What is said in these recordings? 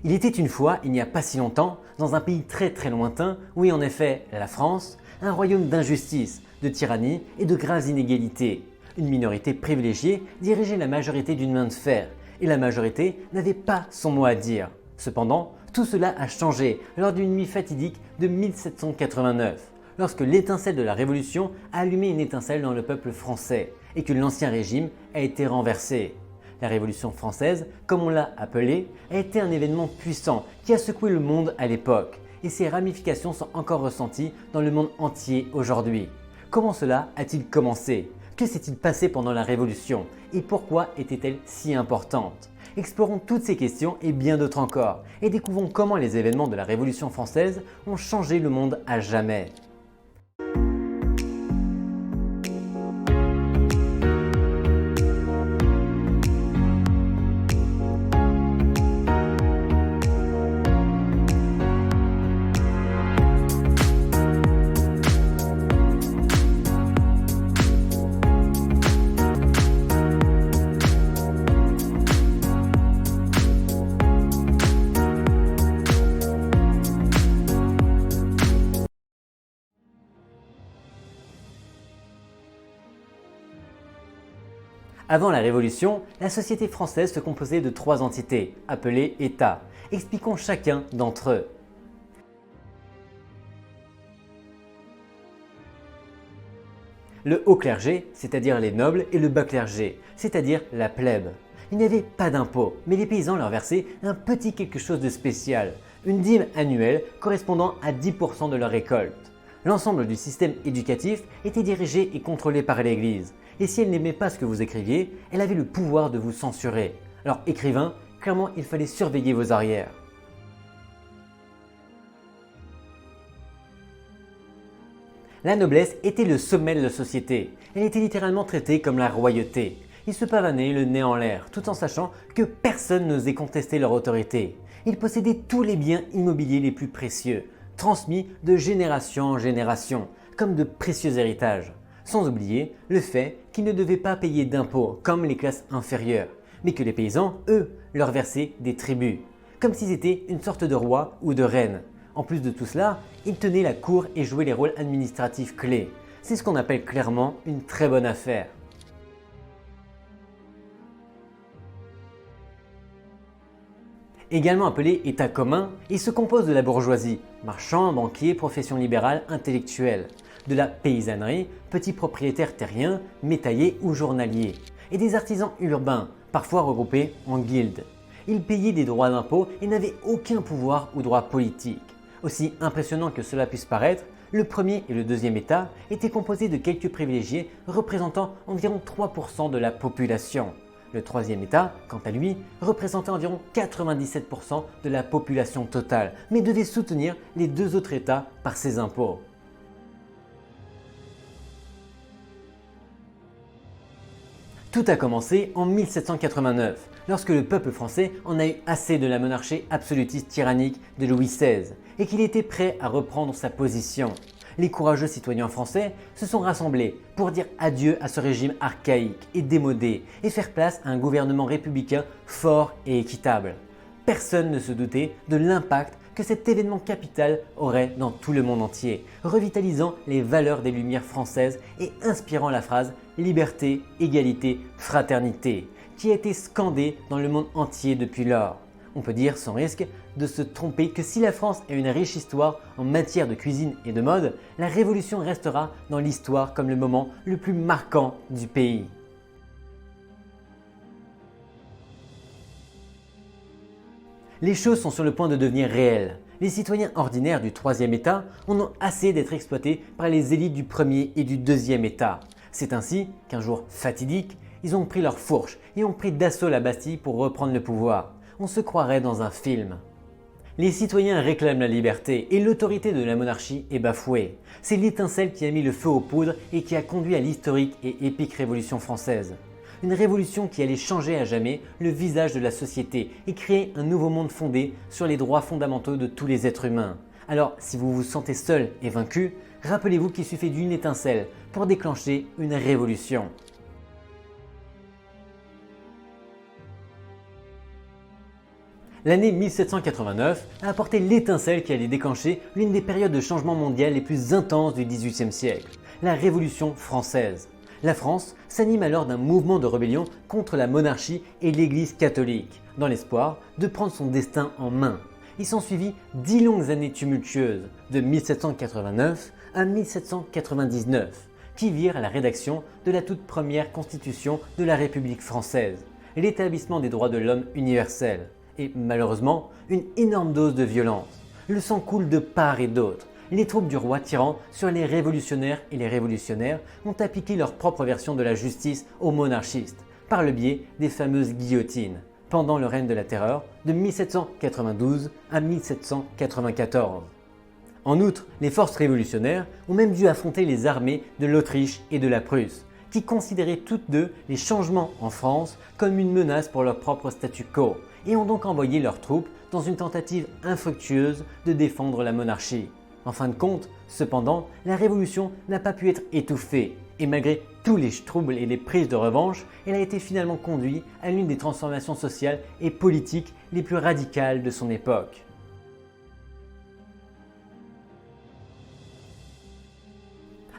Il était une fois, il n'y a pas si longtemps, dans un pays très très lointain, oui en effet, la France, un royaume d'injustice, de tyrannie et de graves inégalités. Une minorité privilégiée dirigeait la majorité d'une main de fer, et la majorité n'avait pas son mot à dire. Cependant, tout cela a changé lors d'une nuit fatidique de 1789, lorsque l'étincelle de la Révolution a allumé une étincelle dans le peuple français, et que l'ancien régime a été renversé. La Révolution française, comme on l'a appelée, a été un événement puissant qui a secoué le monde à l'époque, et ses ramifications sont encore ressenties dans le monde entier aujourd'hui. Comment cela a-t-il commencé? Que s'est-il passé pendant la Révolution? Et pourquoi était-elle si importante? Explorons toutes ces questions et bien d'autres encore, et découvrons comment les événements de la Révolution française ont changé le monde à jamais. Avant la Révolution, la société française se composait de 3 entités, appelées États. Expliquons chacun d'entre eux. Le haut clergé, c'est-à-dire les nobles, et le bas clergé, c'est-à-dire la plèbe. Il n'y avait pas d'impôt, mais les paysans leur versaient un petit quelque chose de spécial, une dîme annuelle correspondant à 10% de leur récolte. L'ensemble du système éducatif était dirigé et contrôlé par l'Église, et si elle n'aimait pas ce que vous écriviez, elle avait le pouvoir de vous censurer. Alors écrivain, clairement il fallait surveiller vos arrières. La noblesse était le sommet de la société, elle était littéralement traitée comme la royauté. Ils se pavanaient le nez en l'air, tout en sachant que personne n'osait contester leur autorité. Ils possédaient tous les biens immobiliers les plus précieux, transmis de génération en génération, comme de précieux héritages. Sans oublier le fait qu'ils ne devaient pas payer d'impôts comme les classes inférieures, mais que les paysans, eux, leur versaient des tributs, comme s'ils étaient une sorte de roi ou de reine. En plus de tout cela, ils tenaient la cour et jouaient les rôles administratifs clés. C'est ce qu'on appelle clairement une très bonne affaire. Également appelé État commun, il se compose de la bourgeoisie, marchands, banquiers, professions libérales, intellectuels, de la paysannerie, petits propriétaires terriens, métayers ou journaliers, et des artisans urbains, parfois regroupés en guildes. Ils payaient des droits d'impôt et n'avaient aucun pouvoir ou droit politique. Aussi impressionnant que cela puisse paraître, le premier et le deuxième État étaient composés de quelques privilégiés représentant environ 3% de la population. Le troisième État, quant à lui, représentait environ 97% de la population totale, mais devait soutenir les 2 autres États par ses impôts. Tout a commencé en 1789, lorsque le peuple français en a eu assez de la monarchie absolutiste tyrannique de Louis XVI et qu'il était prêt à reprendre sa position. Les courageux citoyens français se sont rassemblés pour dire adieu à ce régime archaïque et démodé et faire place à un gouvernement républicain fort et équitable. Personne ne se doutait de l'impact que cet événement capital aurait dans tout le monde entier, revitalisant les valeurs des Lumières françaises et inspirant la phrase « Liberté, égalité, fraternité » qui a été scandée dans le monde entier depuis lors. On peut dire sans risque de se tromper que si la France a une riche histoire en matière de cuisine et de mode, la Révolution restera dans l'histoire comme le moment le plus marquant du pays. Les choses sont sur le point de devenir réelles. Les citoyens ordinaires du troisième État en ont assez d'être exploités par les élites du premier et du deuxième État. C'est ainsi qu'un jour fatidique, ils ont pris leur fourche et ont pris d'assaut la Bastille pour reprendre le pouvoir. On se croirait dans un film. Les citoyens réclament la liberté et l'autorité de la monarchie est bafouée. C'est l'étincelle qui a mis le feu aux poudres et qui a conduit à l'historique et épique Révolution française. Une révolution qui allait changer à jamais le visage de la société et créer un nouveau monde fondé sur les droits fondamentaux de tous les êtres humains. Alors si vous vous sentez seul et vaincu, rappelez-vous qu'il suffit d'une étincelle pour déclencher une révolution. L'année 1789 a apporté l'étincelle qui allait déclencher l'une des périodes de changement mondial les plus intenses du XVIIIe siècle, la Révolution française. La France s'anime alors d'un mouvement de rébellion contre la monarchie et l'Église catholique, dans l'espoir de prendre son destin en main. Il s'ensuivit 10 longues années tumultueuses, de 1789 à 1799, qui virent à la rédaction de la toute première constitution de la République française, l'établissement des droits de l'homme universel, et malheureusement une énorme dose de violence. Le sang coule de part et d'autre. Les troupes du roi tyran sur les révolutionnaires et les révolutionnaires ont appliqué leur propre version de la justice aux monarchistes, par le biais des fameuses guillotines, pendant le règne de la terreur de 1792 à 1794. En outre, les forces révolutionnaires ont même dû affronter les armées de l'Autriche et de la Prusse, qui considéraient toutes deux les changements en France comme une menace pour leur propre statu quo, et ont donc envoyé leurs troupes dans une tentative infructueuse de défendre la monarchie. En fin de compte, cependant, la révolution n'a pas pu être étouffée, et malgré tous les troubles et les prises de revanche, elle a été finalement conduite à l'une des transformations sociales et politiques les plus radicales de son époque.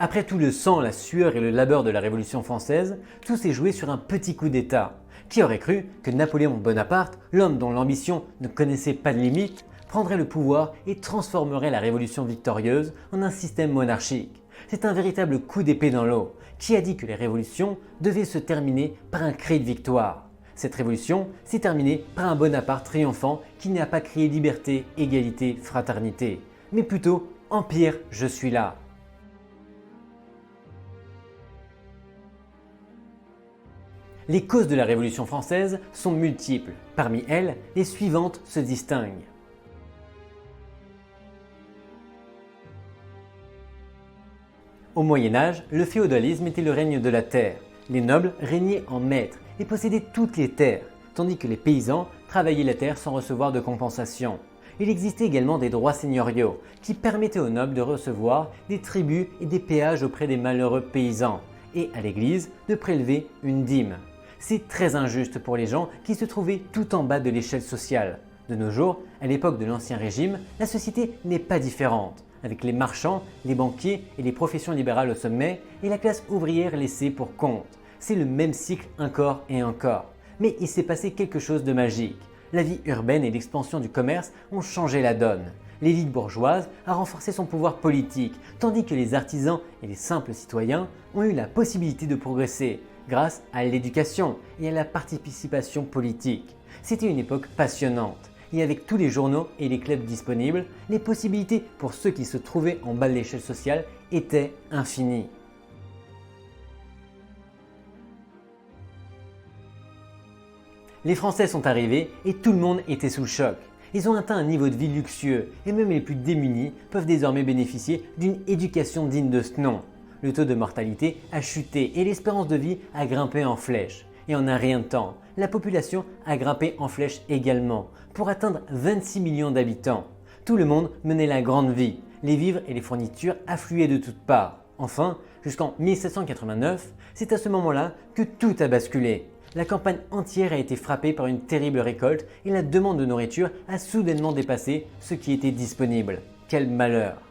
Après tout le sang, la sueur et le labeur de la Révolution française, tout s'est joué sur un petit coup d'État. Qui aurait cru que Napoléon Bonaparte, l'homme dont l'ambition ne connaissait pas de limite, prendrait le pouvoir et transformerait la Révolution victorieuse en un système monarchique? C'est un véritable coup d'épée dans l'eau. Qui a dit que les révolutions devaient se terminer par un cri de victoire? Cette révolution s'est terminée par un Bonaparte triomphant qui n'a pas crié liberté, égalité, fraternité, mais plutôt « Empire, je suis là ». Les causes de la Révolution française sont multiples. Parmi elles, les suivantes se distinguent. Au Moyen Âge, le féodalisme était le règne de la terre. Les nobles régnaient en maîtres et possédaient toutes les terres, tandis que les paysans travaillaient la terre sans recevoir de compensation. Il existait également des droits seigneuriaux qui permettaient aux nobles de recevoir des tributs et des péages auprès des malheureux paysans, et à l'Église de prélever une dîme. C'est très injuste pour les gens qui se trouvaient tout en bas de l'échelle sociale. De nos jours, à l'époque de l'Ancien Régime, la société n'est pas différente, avec les marchands, les banquiers et les professions libérales au sommet et la classe ouvrière laissée pour compte. C'est le même cycle encore et encore. Mais il s'est passé quelque chose de magique. La vie urbaine et l'expansion du commerce ont changé la donne. L'élite bourgeoise a renforcé son pouvoir politique, tandis que les artisans et les simples citoyens ont eu la possibilité de progresser grâce à l'éducation et à la participation politique. C'était une époque passionnante, et avec tous les journaux et les clubs disponibles, les possibilités pour ceux qui se trouvaient en bas de l'échelle sociale étaient infinies. Les Français sont arrivés et tout le monde était sous le choc. Ils ont atteint un niveau de vie luxueux et même les plus démunis peuvent désormais bénéficier d'une éducation digne de ce nom. Le taux de mortalité a chuté et l'espérance de vie a grimpé en flèche. Et en un rien de temps, la population a grimpé en flèche également pour atteindre 26 millions d'habitants. Tout le monde menait la grande vie. Les vivres et les fournitures affluaient de toutes parts. Enfin, jusqu'en 1789, c'est à ce moment-là que tout a basculé. La campagne entière a été frappée par une terrible récolte et la demande de nourriture a soudainement dépassé ce qui était disponible. Quel malheur!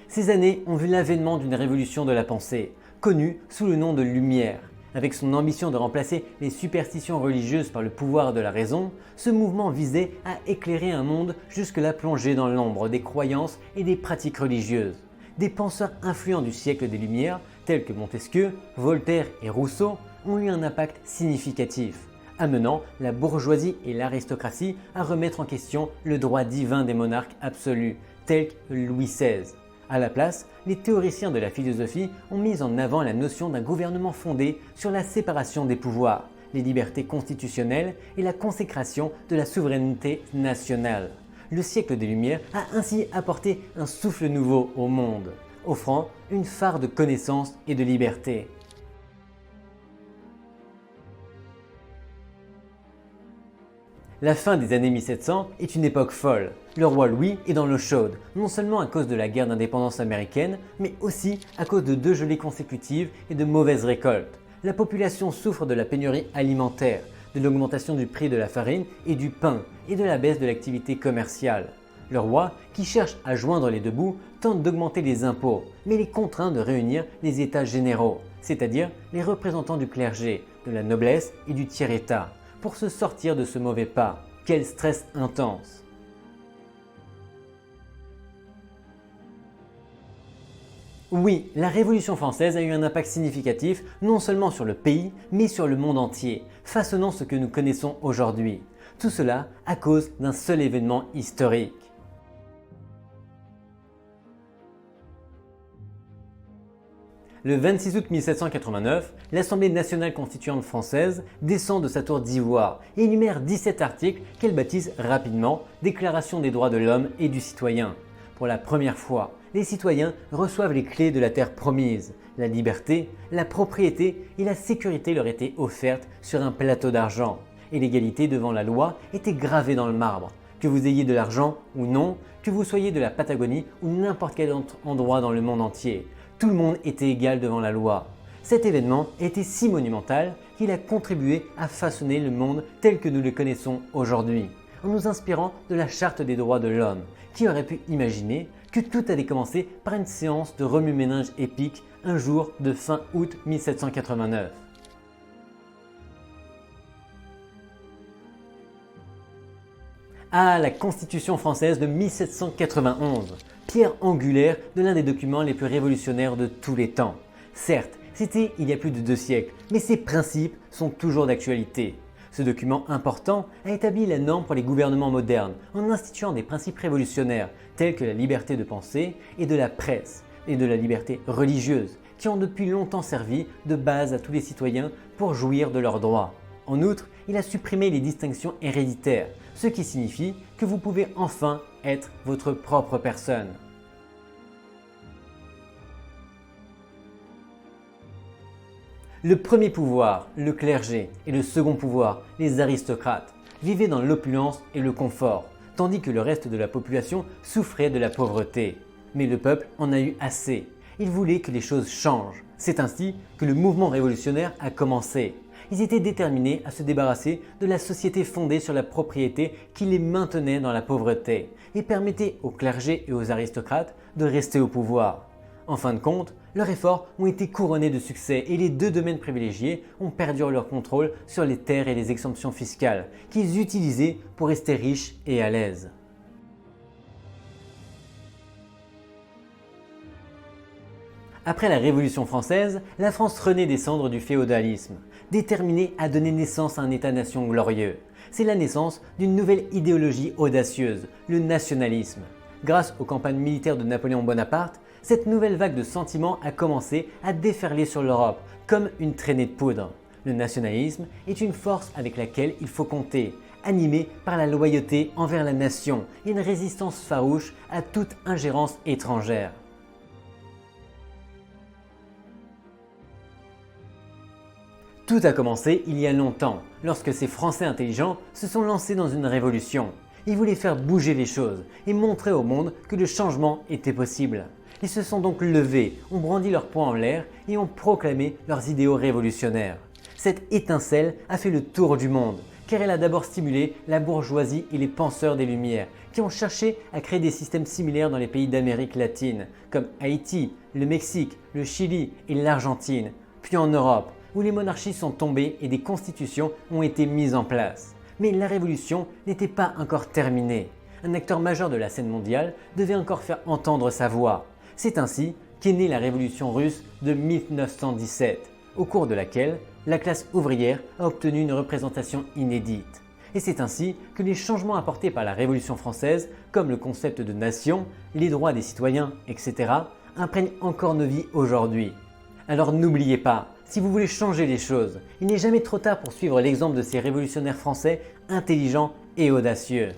Ces années ont vu l'avènement d'une révolution de la pensée, connue sous le nom de Lumière. Avec son ambition de remplacer les superstitions religieuses par le pouvoir de la raison, ce mouvement visait à éclairer un monde jusque-là plongé dans l'ombre des croyances et des pratiques religieuses. Des penseurs influents du siècle des Lumières, tels que Montesquieu, Voltaire et Rousseau, ont eu un impact significatif, amenant la bourgeoisie et l'aristocratie à remettre en question le droit divin des monarques absolus, tels que Louis XVI. À la place, les théoriciens de la philosophie ont mis en avant la notion d'un gouvernement fondé sur la séparation des pouvoirs, les libertés constitutionnelles et la consécration de la souveraineté nationale. Le siècle des Lumières a ainsi apporté un souffle nouveau au monde, offrant une phare de connaissance et de liberté. La fin des années 1700 est une époque folle. Le roi Louis est dans l'eau chaude, non seulement à cause de la guerre d'indépendance américaine, mais aussi à cause de 2 gelées consécutives et de mauvaises récoltes. la population souffre de la pénurie alimentaire, de l'augmentation du prix de la farine et du pain et de la baisse de l'activité commerciale. Le roi, qui cherche à joindre les deux bouts, tente d'augmenter les impôts, mais il est contraint de réunir les États généraux, c'est-à-dire les représentants du clergé, de la noblesse et du tiers-État, pour se sortir de ce mauvais pas. Quel stress intense! Oui, la Révolution française a eu un impact significatif non seulement sur le pays, mais sur le monde entier, façonnant ce que nous connaissons aujourd'hui. Tout cela à cause d'un seul événement historique. Le 26 août 1789, l'Assemblée nationale constituante française descend de sa tour d'ivoire et énumère 17 articles qu'elle baptise rapidement Déclaration des droits de l'homme et du citoyen. Pour la première fois, les citoyens reçoivent les clés de la terre promise. La liberté, la propriété et la sécurité leur étaient offertes sur un plateau d'argent. Et l'égalité devant la loi était gravée dans le marbre. Que vous ayez de l'argent ou non, que vous soyez de la Patagonie ou n'importe quel autre endroit dans le monde entier, tout le monde était égal devant la loi. Cet événement était si monumental qu'il a contribué à façonner le monde tel que nous le connaissons aujourd'hui, en nous inspirant de la Charte des droits de l'homme. Qui aurait pu imaginer que tout allait commencer par une séance de remue-ménage épique un jour de fin août 1789. Ah, la Constitution française de 1791, pierre angulaire de l'un des documents les plus révolutionnaires de tous les temps. Certes, c'était il y a plus de 2 siècles, mais ses principes sont toujours d'actualité. Ce document important a établi la norme pour les gouvernements modernes en instituant des principes révolutionnaires tels que la liberté de pensée et de la presse et de la liberté religieuse qui ont depuis longtemps servi de base à tous les citoyens pour jouir de leurs droits. En outre, il a supprimé les distinctions héréditaires, ce qui signifie que vous pouvez enfin être votre propre personne. Le premier pouvoir, le clergé, et le second pouvoir, les aristocrates, vivaient dans l'opulence et le confort, tandis que le reste de la population souffrait de la pauvreté. Mais le peuple en a eu assez. Il voulait que les choses changent. C'est ainsi que le mouvement révolutionnaire a commencé. Ils étaient déterminés à se débarrasser de la société fondée sur la propriété qui les maintenait dans la pauvreté et permettait au clergé et aux aristocrates de rester au pouvoir. En fin de compte, leurs efforts ont été couronnés de succès et les deux domaines privilégiés ont perdu leur contrôle sur les terres et les exemptions fiscales qu'ils utilisaient pour rester riches et à l'aise. Après la Révolution française, la France renaît des cendres du féodalisme, déterminée à donner naissance à un État-nation glorieux. C'est la naissance d'une nouvelle idéologie audacieuse, le nationalisme. Grâce aux campagnes militaires de Napoléon Bonaparte, cette nouvelle vague de sentiments a commencé à déferler sur l'Europe comme une traînée de poudre. Le nationalisme est une force avec laquelle il faut compter, animée par la loyauté envers la nation et une résistance farouche à toute ingérence étrangère. Tout a commencé il y a longtemps, lorsque ces Français intelligents se sont lancés dans une révolution. Ils voulaient faire bouger les choses et montrer au monde que le changement était possible. Ils se sont donc levés, ont brandi leurs poings en l'air et ont proclamé leurs idéaux révolutionnaires. Cette étincelle a fait le tour du monde, car elle a d'abord stimulé la bourgeoisie et les penseurs des Lumières, qui ont cherché à créer des systèmes similaires dans les pays d'Amérique latine, comme Haïti, le Mexique, le Chili et l'Argentine, puis en Europe, où les monarchies sont tombées et des constitutions ont été mises en place. Mais la révolution n'était pas encore terminée. Un acteur majeur de la scène mondiale devait encore faire entendre sa voix. C'est ainsi qu'est née la révolution russe de 1917, au cours de laquelle la classe ouvrière a obtenu une représentation inédite. Et c'est ainsi que les changements apportés par la Révolution française, comme le concept de nation, les droits des citoyens, etc., imprègnent encore nos vies aujourd'hui. Alors n'oubliez pas, si vous voulez changer les choses, il n'est jamais trop tard pour suivre l'exemple de ces révolutionnaires français intelligents et audacieux.